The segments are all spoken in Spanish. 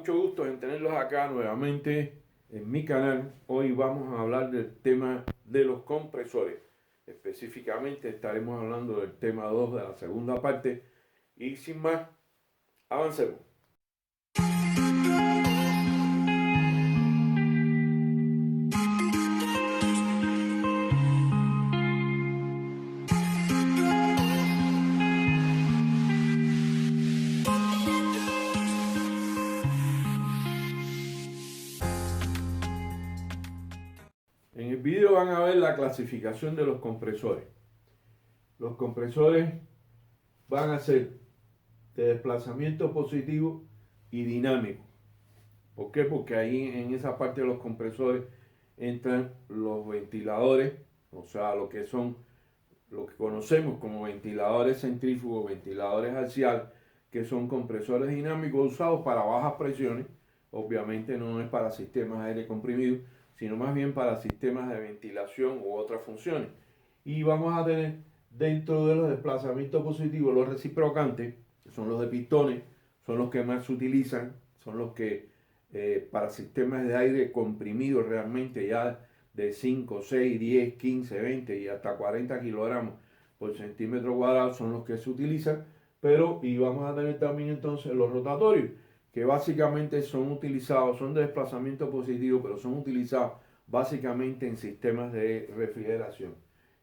mucho gusto en tenerlos acá nuevamente en mi canal. Hoy vamos a hablar del tema de los compresores. Específicamente estaremos hablando del tema 2 de la segunda parte. Y sin más, avancemos. En el video van a ver la clasificación de los compresores. Los compresores van a ser de desplazamiento positivo y dinámico. ¿Por qué? Porque ahí en esa parte de los compresores entran los ventiladores, o sea, lo que conocemos como ventiladores centrífugos, ventiladores axiales, que son compresores dinámicos usados para bajas presiones. Obviamente no es para sistemas de aire comprimido, sino más bien para sistemas de ventilación u otras funciones. Y vamos a tener dentro de los desplazamientos positivos los reciprocantes, que son los de pistones, son los que más se utilizan, son los que para sistemas de aire comprimido realmente ya de 5, 6, 10, 15, 20 y hasta 40 kilogramos por centímetro cuadrado son los que se utilizan, pero y vamos a tener también entonces los rotatorios, que básicamente son utilizados, son de desplazamiento positivo, pero son utilizados básicamente en sistemas de refrigeración.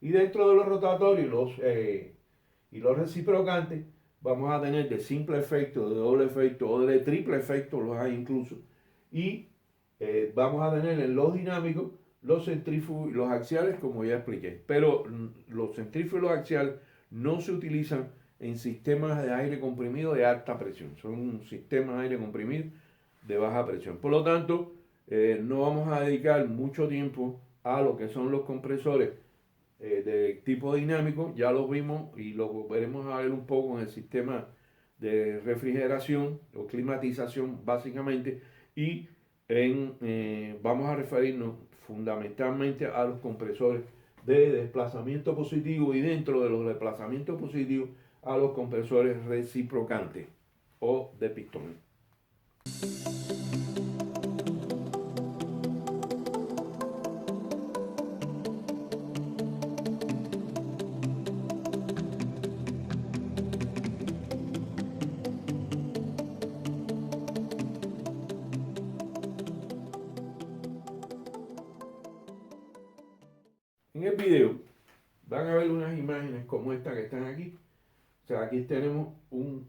Y dentro de los rotatorios y los reciprocantes, vamos a tener de simple efecto, de doble efecto o de triple efecto, los hay incluso. Y vamos a tener en los dinámicos los centrífugos y los axiales, como ya expliqué. Pero los centrífugos y los axiales no se utilizan en sistemas de aire comprimido de alta presión. Son sistemas de aire comprimido de baja presión. Por lo tanto, no vamos a dedicar mucho tiempo a lo que son los compresores de tipo dinámico. Ya los vimos y lo veremos a ver un poco en el sistema de refrigeración o climatización básicamente. Y vamos a referirnos fundamentalmente a los compresores de desplazamiento positivo y dentro de los desplazamientos positivos a los compresores reciprocantes o de pistón. En el video van a ver unas imágenes como esta que están aquí. O sea, aquí tenemos un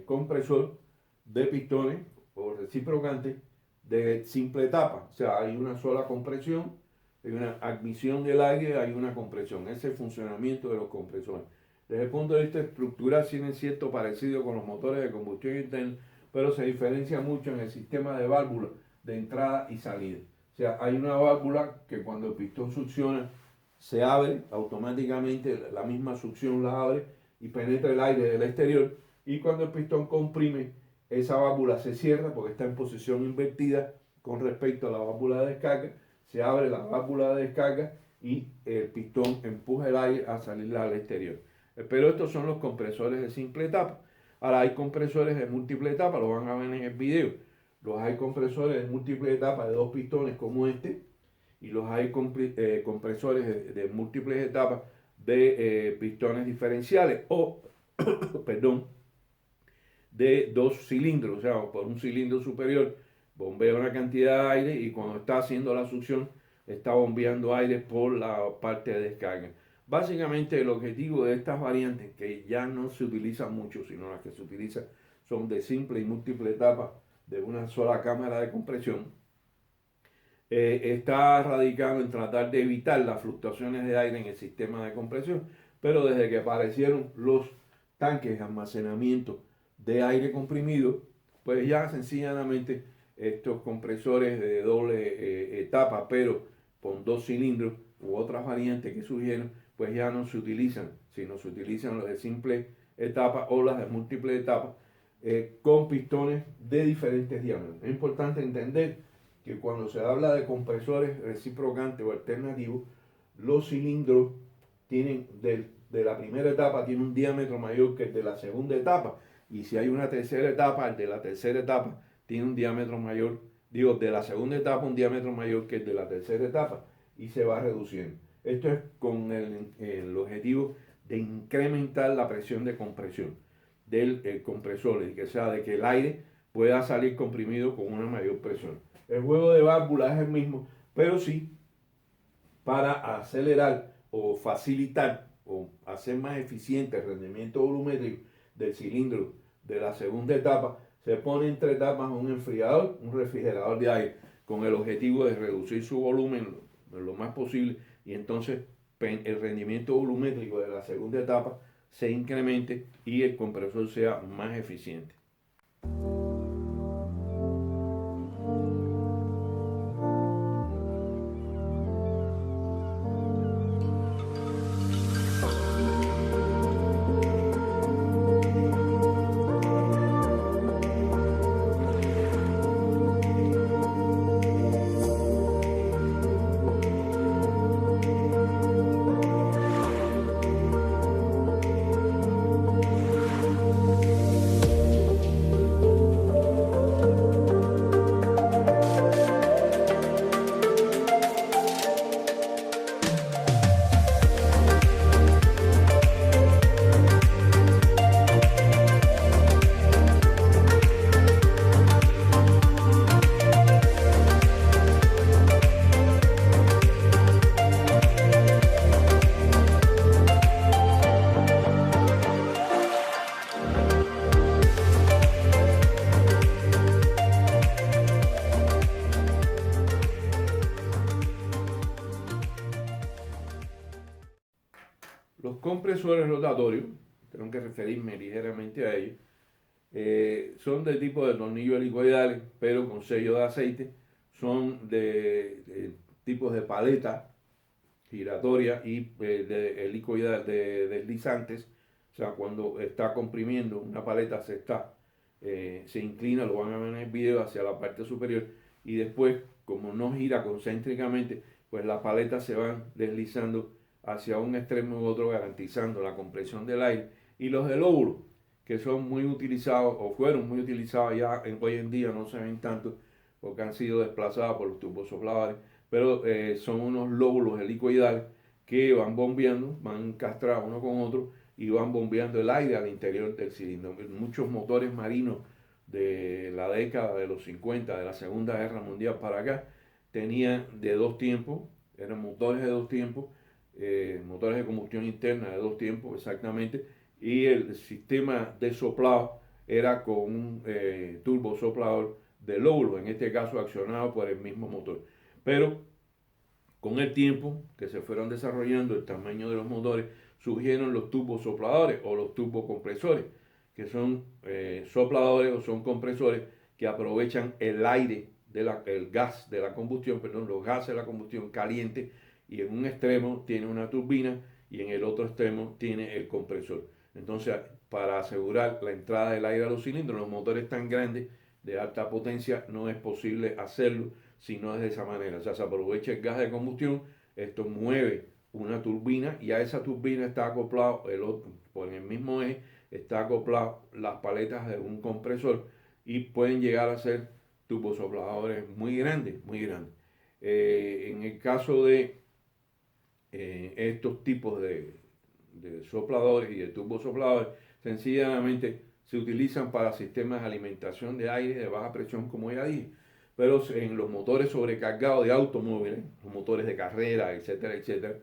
compresor de pistones o reciprocante de simple etapa. O sea, hay una sola compresión, hay una admisión del aire, hay una compresión. Ese es el funcionamiento de los compresores. Desde el punto de vista estructural, tienen cierto parecido con los motores de combustión interna, pero se diferencia mucho en el sistema de válvulas de entrada y salida. O sea, hay una válvula que cuando el pistón succiona, se abre automáticamente, la misma succión la abre y penetra el aire del exterior, y cuando el pistón comprime, esa válvula se cierra porque está en posición invertida con respecto a la válvula de descarga, se abre la válvula de descarga y el pistón empuja el aire a salir al exterior. Pero estos son los compresores de simple etapa. Ahora hay compresores de múltiple etapa, lo van a ver en el video. Hay compresores de múltiple etapa de dos pistones como este, y hay compresores de múltiples etapas de pistones diferenciales o, perdón, de dos cilindros, o sea, por un cilindro superior bombea una cantidad de aire y cuando está haciendo la succión está bombeando aire por la parte de descarga. Básicamente el objetivo de estas variantes, que ya no se utilizan mucho, sino las que se utilizan son de simple y múltiple etapa de una sola cámara de compresión, está radicado en tratar de evitar las fluctuaciones de aire en el sistema de compresión, pero desde que aparecieron los tanques de almacenamiento de aire comprimido, pues ya sencillamente estos compresores de doble etapa, pero con dos cilindros u otras variantes que surgieron, pues ya no se utilizan, sino se utilizan los de simple etapa o las de múltiple etapa con pistones de diferentes diámetros. Es importante entender que cuando se habla de compresores reciprocantes o alternativos, los cilindros tienen de la primera etapa tiene un diámetro mayor que el de la segunda etapa, y si hay una tercera etapa, el de la tercera etapa tiene un diámetro mayor, digo, de la segunda etapa un diámetro mayor que el de la tercera etapa y se va reduciendo. Esto es con el objetivo de incrementar la presión de compresión del compresor, y que sea de que el aire pueda salir comprimido con una mayor presión. El juego de válvulas es el mismo, pero sí para acelerar o facilitar o hacer más eficiente el rendimiento volumétrico del cilindro de la segunda etapa, se pone entre etapas un enfriador, un refrigerador de aire, con el objetivo de reducir su volumen lo más posible y entonces el rendimiento volumétrico de la segunda etapa se incremente y el compresor sea más eficiente. Los compresores rotatorios, tengo que referirme ligeramente a ellos, son de tipo de tornillos helicoidales, pero con sello de aceite, son de tipos de paleta giratoria y de helicoidal, de deslizantes. O sea, cuando está comprimiendo una paleta se inclina, lo van a ver en el video, hacia la parte superior y después, como no gira concéntricamente, pues las paletas se van deslizando hacia un extremo u otro, garantizando la compresión del aire. Y los de lóbulo, que son muy utilizados o fueron muy utilizados ya hoy en día, no se ven tanto porque han sido desplazados por los turbosopladores, pero son unos lóbulos helicoidales que van bombeando, van encastrados uno con otro y van bombeando el aire al interior del cilindro. Muchos motores marinos de la década de los 50, de la Segunda Guerra Mundial para acá, tenían de dos tiempos, eran motores de dos tiempos, motores de combustión interna de dos tiempos exactamente, y el sistema de soplado era con un turbosoplador de lóbulo, en este caso accionado por el mismo motor. Pero con el tiempo que se fueron desarrollando el tamaño de los motores, surgieron los turbosopladores o los turbocompresores, que son sopladores o son compresores que aprovechan el aire, el gas de la combustión, perdón, los gases de la combustión caliente, y en un extremo tiene una turbina y en el otro extremo tiene el compresor. Entonces, para asegurar la entrada del aire a los cilindros, los motores tan grandes de alta potencia no es posible hacerlo si no es de esa manera. O sea, se aprovecha el gas de combustión, esto mueve una turbina y a esa turbina está acoplado por el mismo eje, está acoplado las paletas de un compresor y pueden llegar a ser turbosopladores muy grandes, muy grandes. En el caso de estos tipos de sopladores y de turbosopladores, sencillamente se utilizan para sistemas de alimentación de aire de baja presión, como ya dije, pero en los motores sobrecargados de automóviles, los motores de carrera, etcétera, etcétera,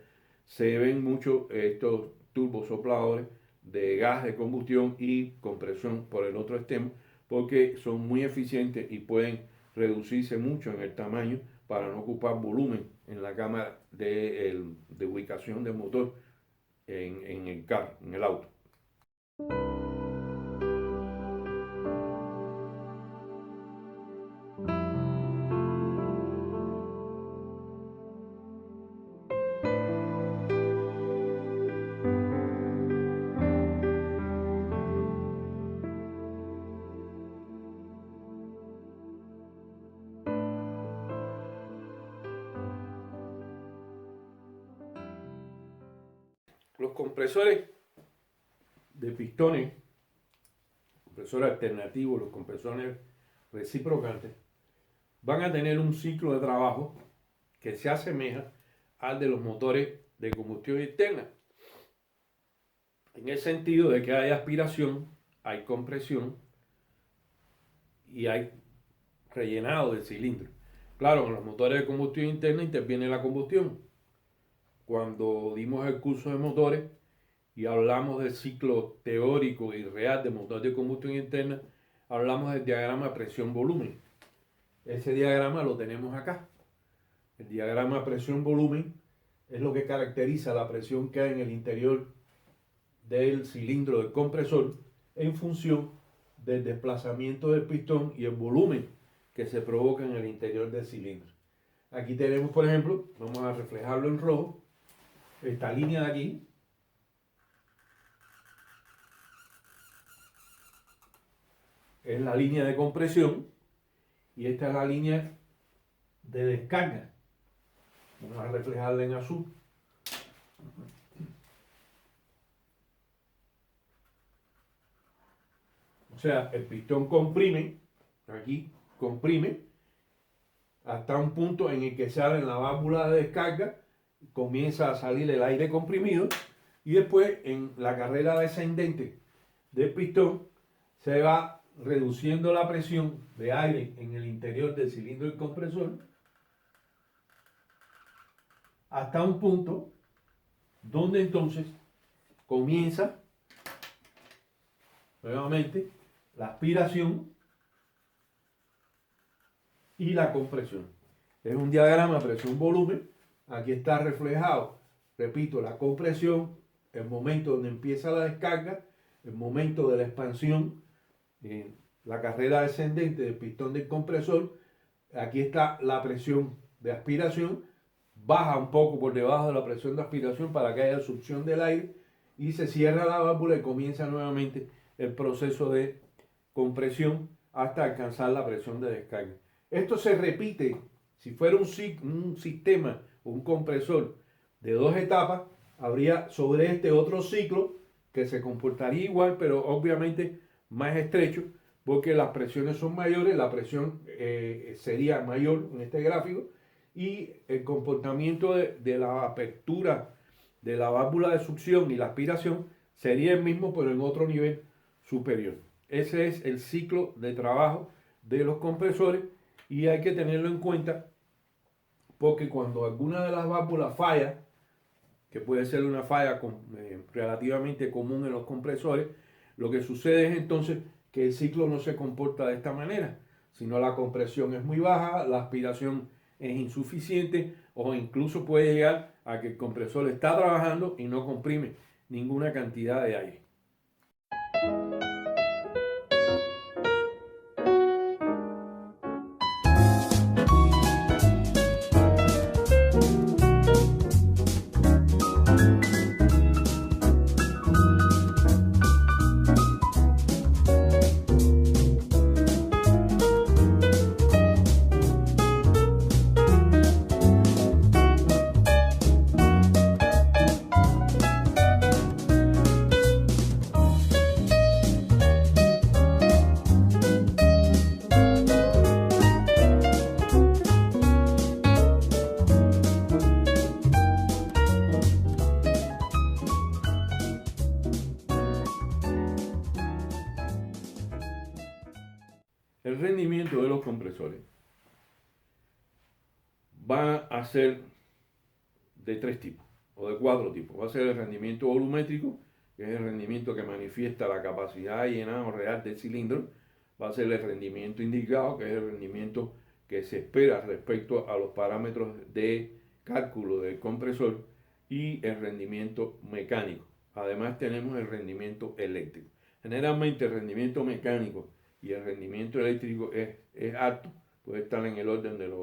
se ven mucho estos turbosopladores de gas de combustión y compresión por el otro extremo, porque son muy eficientes y pueden reducirse mucho en el tamaño para no ocupar volumen en la cámara de ubicación del motor en el carro, en el auto. Los compresores de pistones, compresores alternativos, los compresores reciprocantes, van a tener un ciclo de trabajo que se asemeja al de los motores de combustión interna. En el sentido de que hay aspiración, hay compresión y hay rellenado del cilindro. Claro, en los motores de combustión interna interviene la combustión. Cuando dimos el curso de motores y hablamos del ciclo teórico y real de motores de combustión interna, hablamos del diagrama presión-volumen. Ese diagrama lo tenemos acá. El diagrama presión-volumen es lo que caracteriza la presión que hay en el interior del cilindro del compresor en función del desplazamiento del pistón y el volumen que se provoca en el interior del cilindro. Aquí tenemos, por ejemplo, vamos a reflejarlo en rojo, esta línea de aquí, es la línea de compresión y esta es la línea de descarga. Vamos a reflejarla en azul. O sea, el pistón comprime, aquí comprime, hasta un punto en el que sale en la válvula de descarga, comienza a salir el aire comprimido y después en la carrera descendente del pistón se va reduciendo la presión de aire en el interior del cilindro del compresor hasta un punto donde entonces comienza nuevamente la aspiración y la compresión. Es un diagrama presión-volumen. Aquí está reflejado, repito, la compresión, el momento donde empieza la descarga, el momento de la expansión, la carrera descendente del pistón del compresor. Aquí está la presión de aspiración, baja un poco por debajo de la presión de aspiración para que haya succión del aire y se cierra la válvula y comienza nuevamente el proceso de compresión hasta alcanzar la presión de descarga. Esto se repite, si fuera un sistema, un compresor de dos etapas, habría sobre este otro ciclo que se comportaría igual, pero obviamente más estrecho, porque las presiones son mayores, la presión sería mayor en este gráfico, y el comportamiento de la apertura de la válvula de succión y la aspiración sería el mismo, pero en otro nivel superior. Ese es el ciclo de trabajo de los compresores y hay que tenerlo en cuenta porque cuando alguna de las válvulas falla, que puede ser una falla relativamente común en los compresores, lo que sucede es entonces que el ciclo no se comporta de esta manera, sino la compresión es muy baja, la aspiración es insuficiente o incluso puede llegar a que el compresor está trabajando y no comprime ninguna cantidad de aire. El rendimiento de los compresores va a ser de tres tipos o de cuatro tipos. Va a ser el rendimiento volumétrico, que es el rendimiento que manifiesta la capacidad de llenado real del cilindro. Va a ser el rendimiento indicado, que es el rendimiento que se espera respecto a los parámetros de cálculo del compresor, y el rendimiento mecánico. Además tenemos el rendimiento eléctrico. Generalmente el rendimiento mecánico y el rendimiento eléctrico es alto, puede estar en el orden de los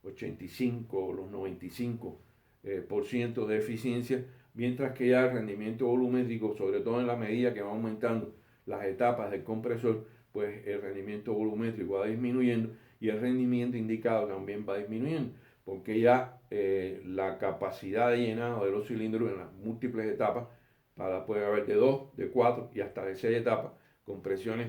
85 o los 95% de eficiencia, mientras que ya el rendimiento volumétrico, sobre todo en la medida que va aumentando las etapas del compresor, pues el rendimiento volumétrico va disminuyendo y el rendimiento indicado también va disminuyendo, porque ya la capacidad de llenado de los cilindros en las múltiples etapas, puede haber de 2, de 4 y hasta de 6 etapas, compresiones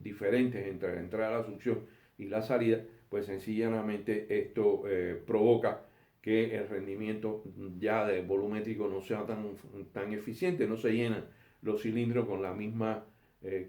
diferentes entre la entrada de la succión y la salida, pues sencillamente esto provoca que el rendimiento ya de volumétrico no sea tan eficiente, no se llenan los cilindros con la misma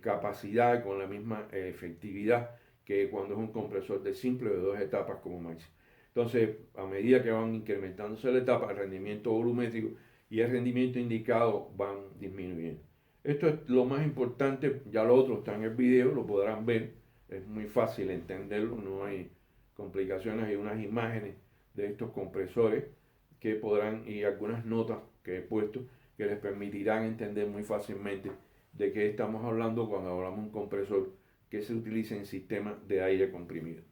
capacidad, con la misma efectividad que cuando es un compresor de simple o de 2 etapas como máximo. Entonces, a medida que van incrementándose la etapa, el rendimiento volumétrico y el rendimiento indicado van disminuyendo. Esto es lo más importante, ya lo otro está en el video, lo podrán ver, es muy fácil entenderlo, no hay complicaciones, hay unas imágenes de estos compresores que podrán, y algunas notas que he puesto que les permitirán entender muy fácilmente de qué estamos hablando cuando hablamos de un compresor que se utiliza en sistemas de aire comprimido.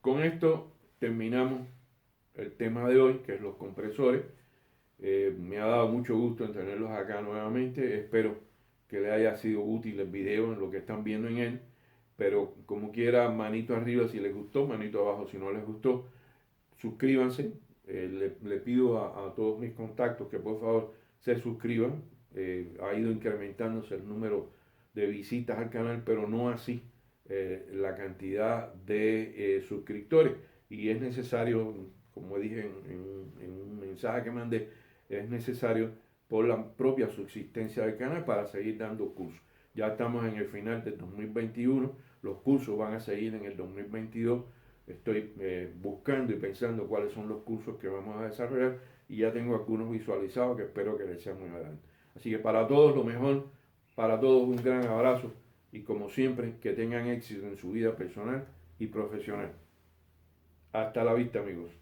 Con esto terminamos el tema de hoy, que es los compresores. Me ha dado mucho gusto en tenerlos acá nuevamente. Espero que les haya sido útil el video en lo que están viendo en él. Pero como quiera, manito arriba si les gustó, manito abajo si no les gustó. Suscríbanse. Le pido a todos mis contactos que por favor se suscriban. Ha ido incrementándose el número de visitas al canal, pero no así la cantidad de suscriptores. Y es necesario, como dije en un mensaje que mandé, es necesario por la propia subsistencia del canal para seguir dando cursos. Ya estamos en el final del 2021, los cursos van a seguir en el 2022. Estoy buscando y pensando cuáles son los cursos que vamos a desarrollar y ya tengo algunos visualizados que espero que les sean muy adelante. Así que para todos lo mejor, para todos un gran abrazo y como siempre que tengan éxito en su vida personal y profesional. Hasta la vista, amigos.